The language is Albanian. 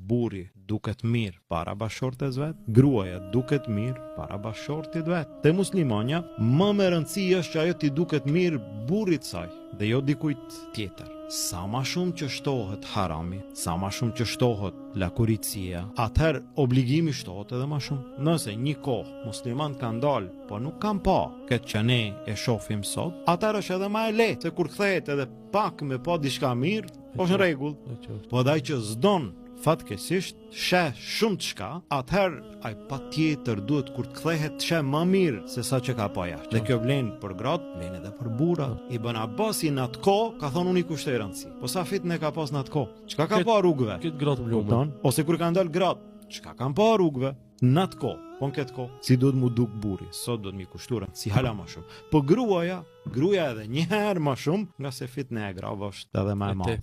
burri duket mirë para bashkëshortes vet, gruaja duket mirë para bashkëshortit vet. Te muslimanja më me rëndësi është që ajo t'i duket mirë burrit saj dhe jo dikujt tjetër. Sa ma shumë që shtohet harami, sa ma shumë që shtohet lakuricia, atëherë obligimi shtohet edhe ma shumë. Nëse një kohë musliman kanë dalë, po nuk kanë pa këtë që ne e shohim sot, atëherë është edhe ma e lehtë, se kur kthehet edhe pak me pa diçka mirë, është në rregull. Po edhe ai që s'don fatkesisht sheh shumë çka, atëherë ai patjetër duhet kur të kthehet të sheh më mirë se sa që ka pa jashtë. Dhe kjo vlen për gratë, vlen edhe për burra. Ibn Abbasi në atë kohë ka thonë unë i kushtoj rëndësi. Po sa fitnë ka pas në atë kohë? Çka ka pa rrugëve? Këtë gratë blumë. Ose kur kanë dalë gratë, çka kanë pa rrugëve? Në atë kohë, po në këtë kohë, si duhet mu duk burri, sot duhet mi kushtu rëndësi hala më shumë. Po gruaja edhe një herë më shumë, nga se fitnë e grave është edhe më e madhe.